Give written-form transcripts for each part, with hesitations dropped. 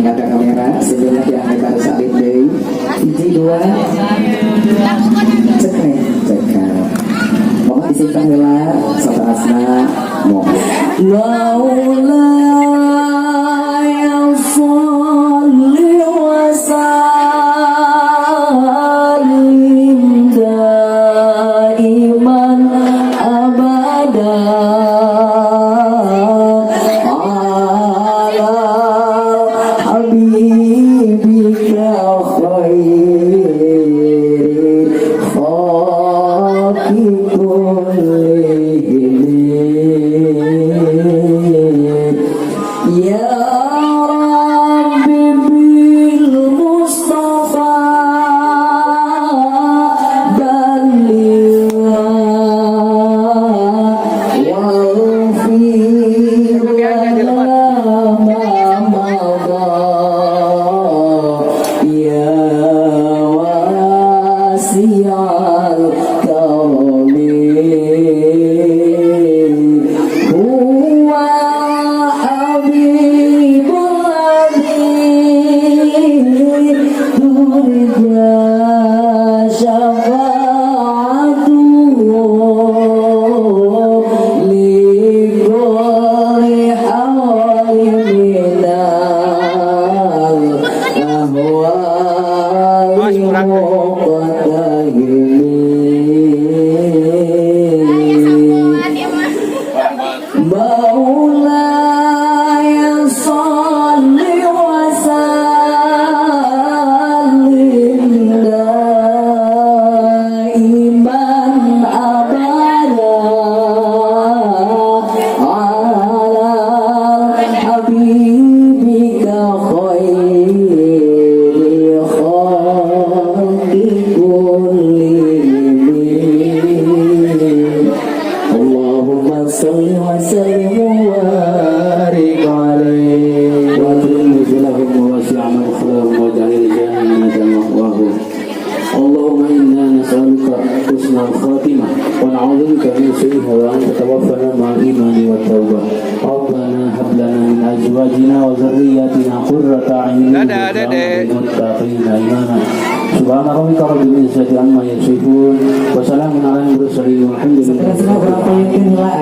tinggal ke kamera sebelumnya yang kita salib deh. Hiji dua. Cekal. Mau disimpan heula satrasna mau. Laula ya sholli wa sallim daiman abada ala habibika khairil khalqi kullihim ya Rabbi bil Mustafa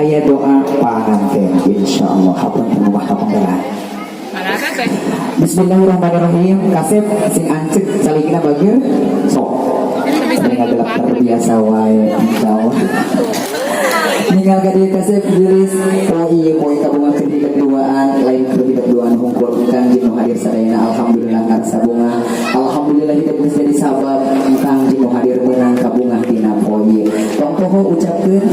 ayat doa panganten insyaallah hapan rumah kamera. Bismillahirrahmanirrahim. Kasep sing ancek salikina bager sok. Tinggal gelap terbiasa wae insyaallah. Tinggal ka di kasep tulis ieu poe kabungan keduaan lain keduaan hungkul kang dinu hadir sadayana alhamdulillah ngarsa bunga. Alhamdulillah hidup geus jadi sabab kang dinu hadir meunang kabunga dina poe. Tong poho ucapkeun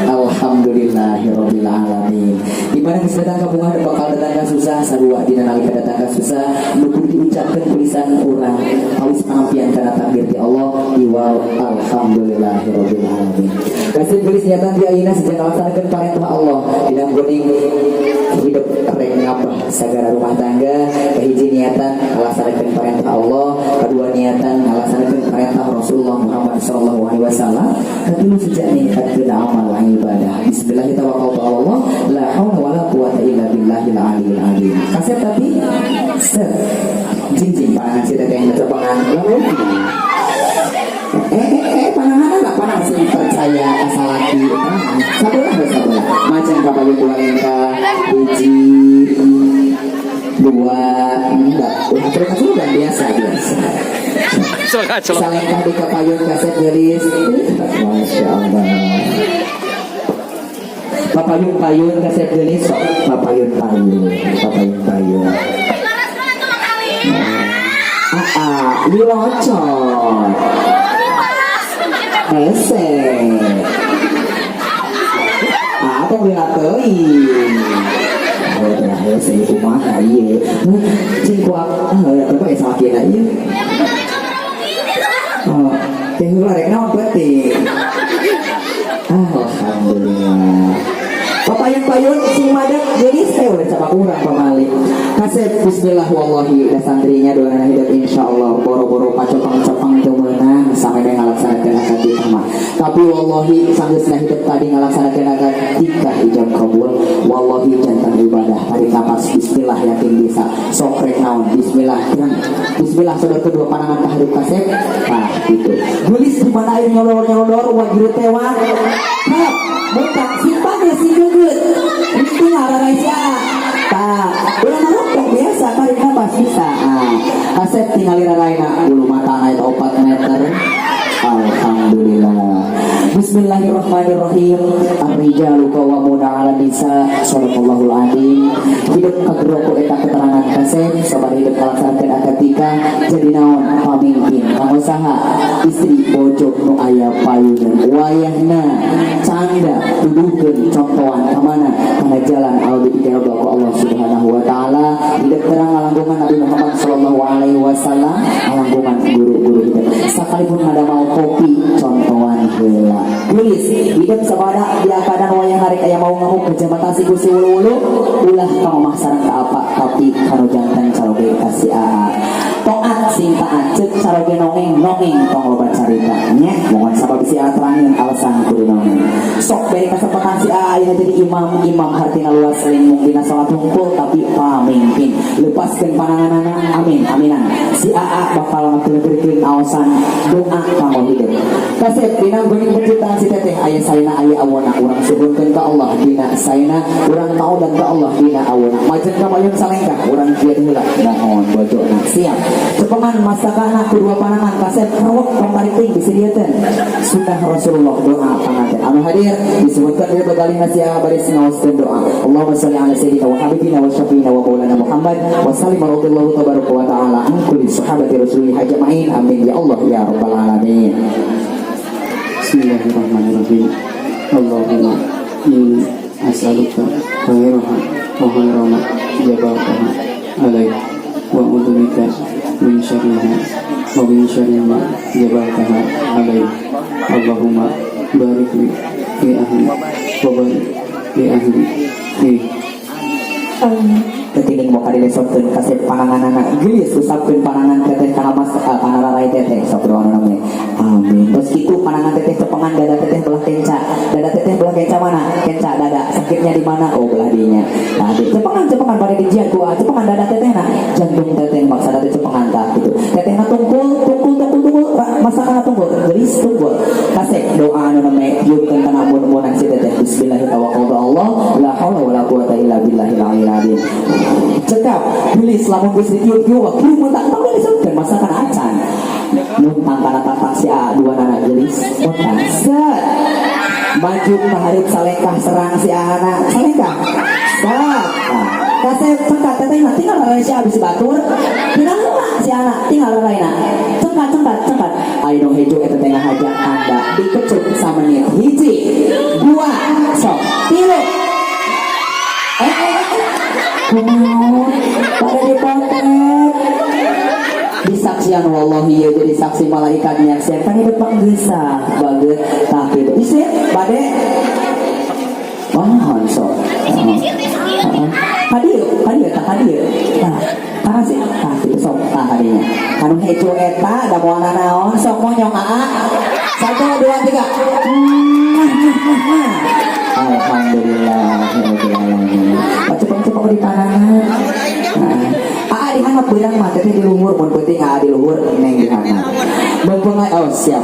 alhamdulillahirabbil alamin. Dimana geus datang kabunga bakal datang ka susah sarua dina nalika datang ka susah nukur diucapkeun tulisan urang awis pangampian kana takdir ti Allah iwal alhamdulillahirabbil alamin. Kasih tulis nyatan di ayeuna sejak alasan perintah Allah tidak geuning hidup rek ngabah sagara rumah tangga kahiji niatan alasan perintah Allah kedua niatan alasan perintah Rasulullah Muhammad sallallahu alaihi wasallam ketilu sejak ningkatkeun amal ibadah bismillahirrahmanirrahim Allah la haula wala quwata illa billahil aliyil azim kasih tapi jinjing pangan sida kayak tepangan lalu panangan enggak panang sih percaya asal lagi sabar macam kapal yang hiji dua enggak terus udah biasa saling di kapayun kaset gelis masya Allah papayun kaset gelis papayun lilocot hese atau dilateuin udah hese kumaha ieu cing kuat apa ya sakit ieu teh heula rek naon penting alhamdulillah papayun sing madak geulis teh udah sama urang pamali Kasih bismillah wallahi da santrinya doana hidup insyaallah boro-boro pacopang-copang teu meunang sampai dengan ngalaksanakeun akad nikah mah. Tapi wallahi sanggeusna hidup tadi ngalaksanakeun akad nikah ijab kabul wallahi jantan ibadah hari kapas bismillah yakin bisa sok rek naon bismillah kan bismillah saudara kedua panangan tahrib kasep nah gitu gulis di mana air nyolor-nyolor wajir tewa hap muka simpang ya si geget itu ngararai sia tak ulah narokok biasa tarik nafas bisa kasep tinggalin raraina bulu mata naik 4 meter alhamdulillah. Bismillahirrahmanirrahim. Ar-rijalu qawwamuna 'alan nisa. Shadaqallahul 'azim. Hidup kagroko eta keterangan kasep sabar hidup ngalaksanakeun akad nikah jadi naon pamimpin pangusaha istri bojo nu aya payunan wayahna canda tuduhkeun contohan ka mana kana jalan al-bidaah ku Allah Subhanahu wa taala hidup terang ngalangkungan Nabi Muhammad sallallahu alaihi wasallam ngalangkungan guru-guru hidup sakalipun ada mau kopi contohan heula geus hidup sabada dia keadaan wayah hari aya mau ngamuk ke jabatan si Gusti ulu-ulu ulah pamaksaan ka apa tapi kanu jantan caroge kasih toat sing taat ceuk caroge nongeng tong loba carita nya mohon sabab si terangin alasan kudu nongeng sok beri kesempatan si aya jadi imam hartina luas lain mungkin salat hungkul tapi pamimpin lepaskeun pananganana amin aminan si bakal ngaturkeun aosan doa kanggo hidup kasep dina geuning penciptaan si teteh aya salina aya awona urang suhunkeun ka Allah dina saena urang tahu dan ka Allah dina awona majeun ka mayun salengkah urang kieu heula mohon bojona siap cepengan masakana kedua panangan kasep rawak pamariting disediakeun sunnah Rasulullah doa panganten anu hadir disebutkan dia begali nasiah baris ngaoskeun doa Allahumma shalli ala sayyidina wa habibina wa syafiina wa maulana Muhammad wa sallim radhiyallahu tabaraka wa taala an kulli sahabati rasulih ajma'in amin ya Allah ya rabbal alamin. Bismillahirrahmanirrahim. Allahumma inni as'aluka khairaha wa khairama jabaltaha alaih wa a'udzubika min syarriha wa min syarri ma jabaltaha alaih. Allahumma barik li fi ahli wa barik li ahli fi ketining mau kadile sokkeun kasep pananganana geus usapkeun panangan teteh kana mas kana rarai teteh sok doa namanya amin. Terus kitu panangan teteh cepengan dada teteh belah kenca mana kenca dada sakitnya di mana oh belah dinya nah cepengan pada dijian doa cepengan dada tetehna jantung teteh maksana teh cepengan tah gitu tetehna tungkul masakana tungkul geus tungkul kasep doa anu namanya yeukeun kana mun-munan si teteh bismillahirrahmanirrahim Allah la haula wala quwata illa billahil aliyyil cekap tulis lamun geus ditiup-tiup waktu muntah tapi disebutkeun masakan acan muntang kana tatak si dua anak gelis muntang set maju taharip salengkah serang si anak salengkah set kasep cengkat teteh tinggal rarain si abis batur tinggal si anak tinggal rarain cengkat ayo hejo eta tengah hajak anda dikecup samenit hiji dua sok tilu kumaha pada dipotret disaksian wallahi ya jadi saksi malaikat nyaksian kan hidup panggesah baget tapi itu isi bade mohon sok hadir nah karena sih tapi sok hadirnya kanu hejo eta da moal naon sok monyong 1 2 3 alhamdulillah cepet-cepet di panangan dihanap beurang mah teh di luhur mun penting di luhur neng dihanap beungeung oh siap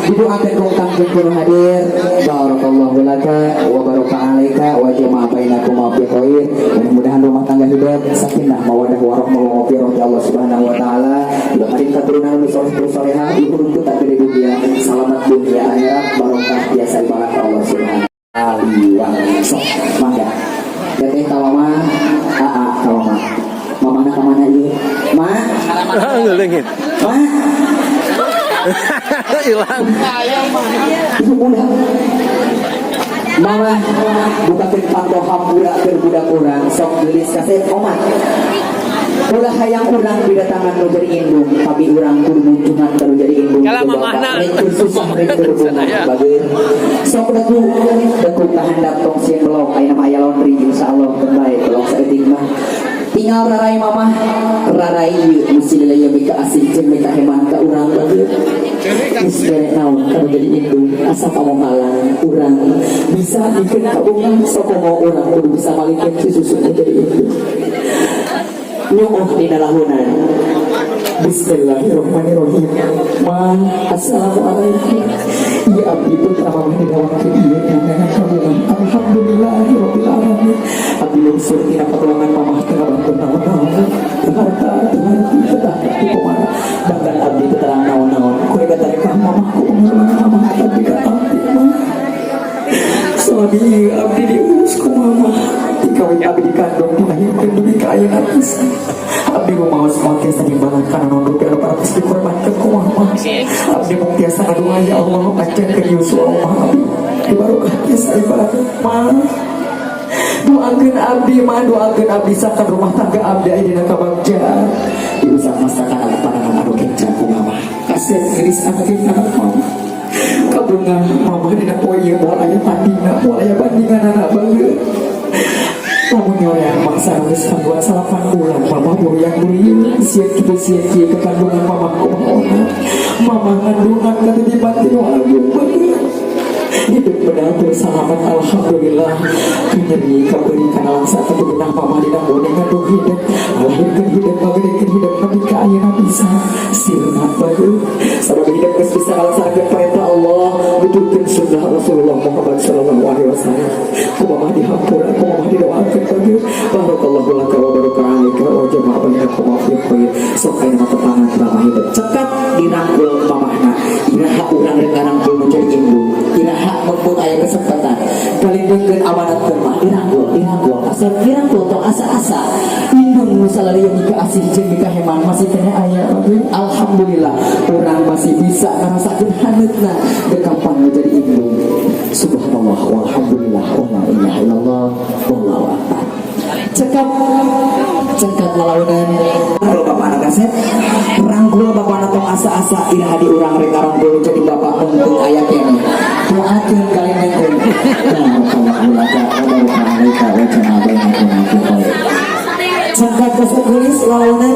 didoakeun ku kangge kudu hadir barakallahu laka wa baraka alaika wa jama'a bainakum fi khair mudah-mudahan rumah tangga hidup sakinah mawaddah warahmah wa maghfirah Allah Subhanahu wa taala didoakeun keturunan nu saleh-salehah diurut tak gede dunia selamat dunia akhirat barokah biasa ibadah Allah Subhanahu wa taala sok mangga teteh tawama tawama mamana kemana ieu ma ngelengit ma hilang itu budak mama bukakeun pantoham budak urang sok gelis kasep omat ulah hayang urang bidatangan nu jadi indung tapi urang kudu muncuhan kalau jadi indung rek susah rek berbunga bageun sok deku kahandap tong sieun belok aya nama aya laundry insyaallah bae belok saeutik mah tinggal rarai mama rarai mesti lelaya mereka asik jem mereka heman ke urang lagi isbere naon kalau jadi indung asa kamu halang urang bisa bikin kabungan soko mau urang kudu bisa balikin si susunya jadi indung nyuoh di dalahunan Bismillahirrahmanirrahim. Ma, assalamualaikum. Ya abdi putra mama didawat ke iya dengan kabungan. Alhamdulillahirabbil alamin. Abdi unsur tina pertolongan mama tengah bantu naon-naon. Harta hati kumana. Bahkan abdi terang naon-naon. Kue datang ke mamaku mama abdi ka abdi mah. Soalnya abdi diurus ku mama. Dikawin abdi dikandung dilahirkan demi keayaan bisa. Abdi mau semua tiasa dimbalan karena nondok biar para pasti dikorbankan ku mama. Abdi mau tiasa aduh ya Allah panjangkan Yusuf Allah abdi dibarokah tiasa ibadah mah. Doakeun abdi mah doakeun abdi sakan rumah tangga abdi aya dina kabagja. Diusap masakan anak panangan anu kencan ku mama. Kasih gelis anak anak mama. Kabungan mama dina poe ieu moal aya tandingna moal aya bandinganna bageut. Namun yang mangsa nulis kandungan salapan bulan mama yang beri siap ke kandungan mama mama kandungan kata di batin agung hidup benar bersalamat alhamdulillah nyeri kaberikan alam saat itu benah mama di nambone ngandung hidup lahirkan hidup bagaikan hidup nabi kaya bisa sirna baru sama hidup bisa alasankan perintah Allah betulkan sunnah Rasulullah Muhammad sallallahu alaihi wasallam kumamah dihampura kumamah didoakan bagi barakallahu laka wa barakalaika wa jama'a bainakum fi khair sok aya mata tangan mama hidup cekat dirangkul mamahna iraha urang rek ngarangkul menjadi indung iraha mumpung aya kesempatan kalindungkeun amanat mah dirangkul asal dirangkul tong asa-asa indung nu salarieu mika asih jeung mika heman masih kena aya alhamdulillah urang masih bisa ngarasakeun haneutna dekampang menjadi indung subhanallah walhamdulillah wa la ilaha illallah wallahu akbar cekap ngalaunan bapak anak kasep rangkul bapak anak tong asa-asa iraha di urang rek ngarangkul jadi bapak untung aya kene doakeun kalimatkeun cekap geus gelis ngalaunan